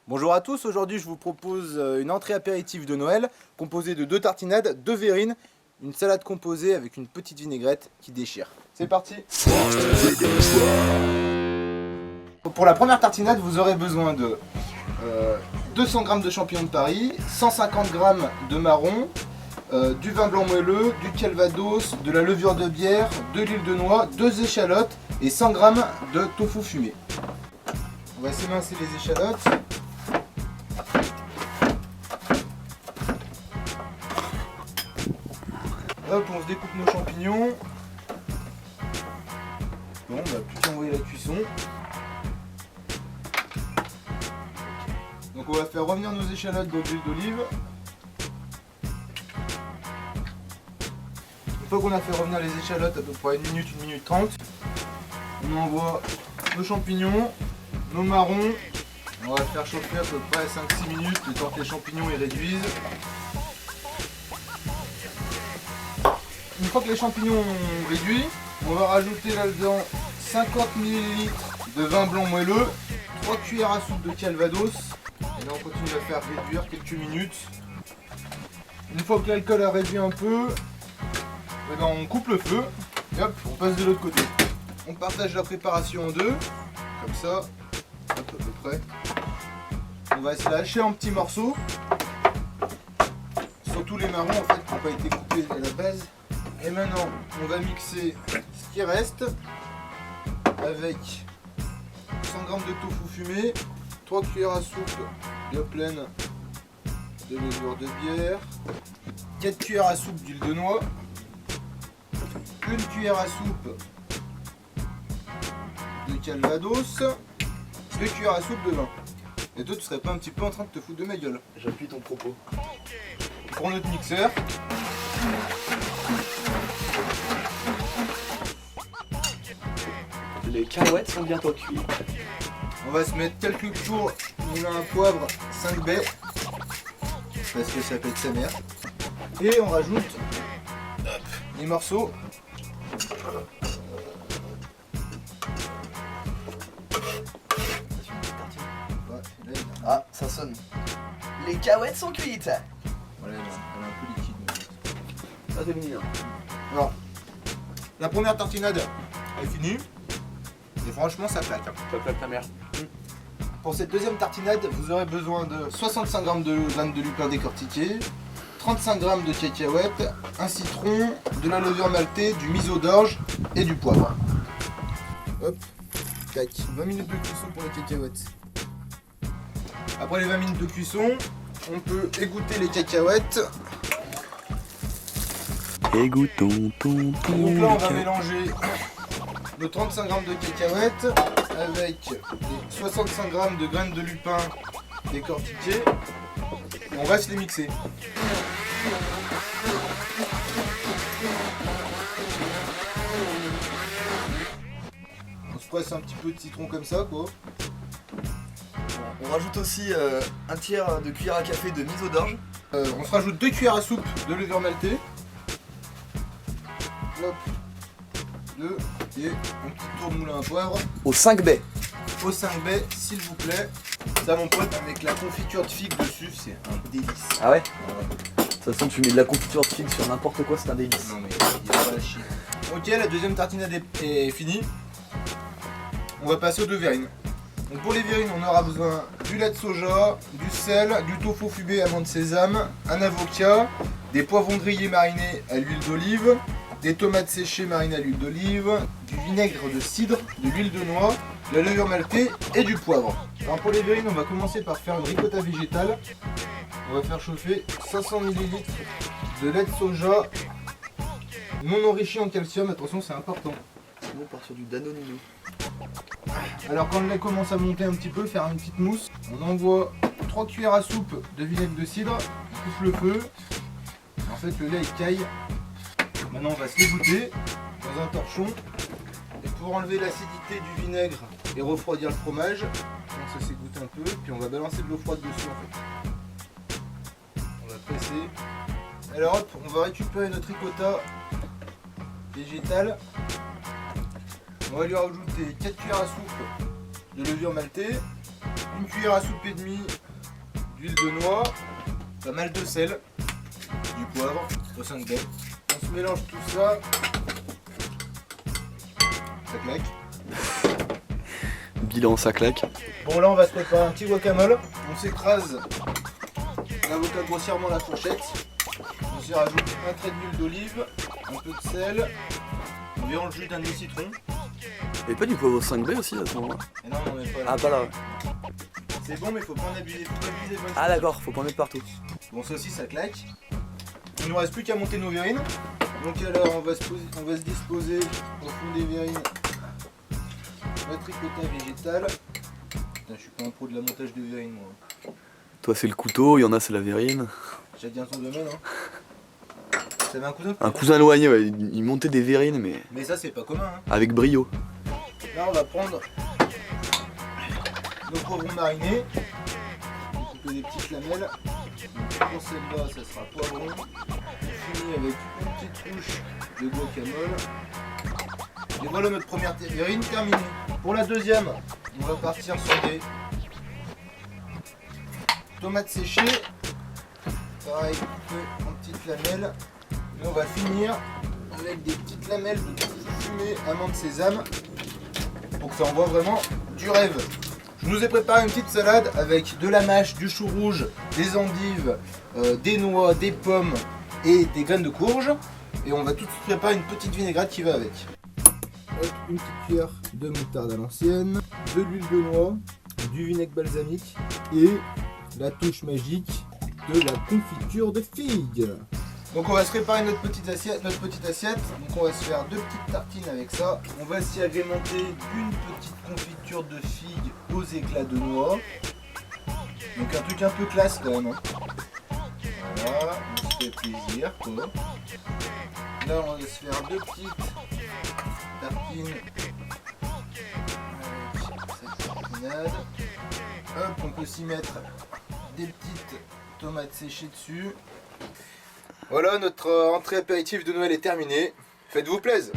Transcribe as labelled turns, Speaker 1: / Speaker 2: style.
Speaker 1: Bonjour à tous, aujourd'hui je vous propose une entrée apéritive de Noël composée de 2 tartinades, 2 verrines, une salade composée avec une petite vinaigrette qui déchire. C'est parti. Pour la première tartinade, vous aurez besoin de 200 g de champignons de Paris, 150 g de marron, du vin blanc moelleux, du calvados, de la levure de bière, de l'huile de noix, 2 échalotes et 100 g de tofu fumé. On va s'émincer les échalotes. Hop, on se découpe nos champignons. Bon, on va plus qu'envoyer la cuisson. Donc on va faire revenir nos échalotes dans l'huile d'olive. Une fois qu'on a fait revenir les échalotes à peu près 1 minute 30, on envoie nos champignons, nos marrons. On va faire chauffer à peu près 5-6 minutes le temps que les champignons y réduisent. Une fois que les champignons ont réduit, on va rajouter là-dedans 50 ml de vin blanc moelleux, 3 cuillères à soupe de calvados, et là on continue à faire réduire quelques minutes. Une fois que l'alcool a réduit un peu, on coupe le feu et hop, on passe de l'autre côté. On partage la préparation en deux, comme ça, hop, à peu près. On va se lâcher en petits morceaux, surtout les marrons en fait qui n'ont pas été coupés à la base. Et maintenant, on va mixer ce qui reste avec 100 g de tofu fumé, 3 cuillères à soupe bien pleines de levure de bière, 4 cuillères à soupe d'huile de noix, 1 cuillère à soupe de calvados, 2 cuillères à soupe de vin. Et toi, tu serais pas un petit peu en train de te foutre de ma gueule?
Speaker 2: J'appuie ton propos.
Speaker 1: Pour notre mixeur.
Speaker 2: Les cacahuètes sont bientôt cuites.
Speaker 1: On va se mettre quelques tours moulin à poivre 5 baies parce que ça pète sa mère. Et on rajoute les morceaux.
Speaker 2: Ah, ça sonne. Les cacahuètes sont cuites.
Speaker 1: Voilà, elle est un peu liquide.
Speaker 2: Ça c'est mignon.
Speaker 1: Alors, la première tartinade est finie. Et franchement, ça claque.
Speaker 2: Ça claque ta mère.
Speaker 1: Pour cette deuxième tartinade, vous aurez besoin de 65 g de graines de lupin décortiquées, 35 g de cacahuètes, un citron, de la levure maltée, du miso d'orge et du poivre. Hop, tac, 20 minutes de cuisson pour les cacahuètes. Après les 20 minutes de cuisson, on peut égoutter les cacahuètes.
Speaker 3: Égouttons ton
Speaker 1: Donc là, on va mélanger le 35 g de cacahuètes avec les 65 g de graines de lupin décortiquées. On va se les mixer. On se presse un petit peu de citron comme ça, quoi.
Speaker 2: On rajoute aussi un tiers de cuillère à café de miso d'orge.
Speaker 1: On se rajoute 2 cuillères à soupe de levure maltée. Hop, 2 et un petit tour de moulin à poivre.
Speaker 2: Aux 5 baies.
Speaker 1: Aux 5 baies, s'il vous plaît. Ça, mon pote, avec la confiture de figue dessus, c'est un délice.
Speaker 2: Ah ouais? De toute façon, tu mets de la confiture de figue sur n'importe quoi, c'est un délice.
Speaker 1: Non mais il a pas la chier. Ok, la deuxième tartinade est finie. On va passer aux 2 verrines. Donc pour les verrines, on aura besoin du lait de soja, du sel, du tofu fumé amande sésame, un avocat, des poivrons grillés marinés à l'huile d'olive, des tomates séchées marinées à l'huile d'olive, du vinaigre de cidre, de l'huile de noix, de la levure maltée et du poivre. Alors pour les verrines, on va commencer par faire une ricotta végétale. On va faire chauffer 500 ml de lait de soja non enrichi en calcium, attention c'est important.
Speaker 2: Sinon, on part sur du Danonino.
Speaker 1: Alors quand le lait commence à monter un petit peu, faire une petite mousse, on envoie 3 cuillères à soupe de vinaigre de cidre, on pousse le feu. En fait le lait il caille. Maintenant on va se l'égoutter dans un torchon. Et pour enlever l'acidité du vinaigre et refroidir le fromage, donc ça s'égoutte un peu, puis on va balancer de l'eau froide dessus en fait. On va presser. Alors hop, on va récupérer notre ricotta végétale. On va lui rajouter 4 cuillères à soupe de levure maltée, une cuillère à soupe et demie d'huile de noix, pas mal de sel, du poivre, au 5 baies. On se mélange tout ça. Ça claque.
Speaker 3: Bilan, ça claque.
Speaker 1: Bon là on va se préparer un petit guacamole. On s'écrase l'avocat grossièrement à la fourchette. On s'y rajoute un trait d'huile d'olive, un peu de sel, environ le jus d'un demi-citron.
Speaker 3: Et pas du poivre 5B aussi à ce moment-là?
Speaker 1: Et non, on met pas là.
Speaker 3: Ah, pas là.
Speaker 1: C'est bon mais faut pas en abuser, faut pas abuser. Faut pas
Speaker 3: Ah d'accord, faut pas en mettre partout.
Speaker 1: Bon ça aussi ça claque. Il ne nous reste plus qu'à monter nos verrines. Donc alors on va se disposer au fond des verrines notre ricotta végétal. Putain, je suis pas un pro de la montage de verrines moi.
Speaker 3: Toi c'est le couteau, il y en a c'est la verrine.
Speaker 1: Chacun son domaine hein. T'avais un cousin?
Speaker 3: Un cousin éloigné, ouais, il montait des verrines mais
Speaker 1: ça c'est pas commun hein.
Speaker 3: avec brio.
Speaker 1: Là on va prendre nos poivrons marinés. On va couper des petites lamelles. Donc, pour celle-là ça sera poivron. On finit avec une petite couche de guacamole. Et voilà notre première verrine terminée. Pour la deuxième, on va partir sur des tomates séchées. Pareil, coupées en petites lamelles. Et on va finir avec des petites lamelles de fumée amande sésame pour que ça envoie vraiment du rêve. Je nous ai préparé une petite salade avec de la mâche, du chou rouge, des endives, des noix, des pommes et des graines de courge. Et on va tout de suite préparer une petite vinaigrette qui va avec. Une petite cuillère de moutarde à l'ancienne, de l'huile de noix, du vinaigre balsamique et la touche magique de la confiture de figues. Donc on va se préparer notre petite assiette. Donc on va se faire 2 petites tartines avec ça. On va s'y agrémenter d'une petite confiture de figues aux éclats de noix. Donc un truc un peu classe quand même. Hein. Voilà, on se fait plaisir quoi. Là on va se faire 2 petites tartines avec cette tartinade. Hop, on peut s'y mettre des petites tomates séchées dessus. Voilà, notre entrée apéritif de Noël est terminée. Faites-vous plaisir.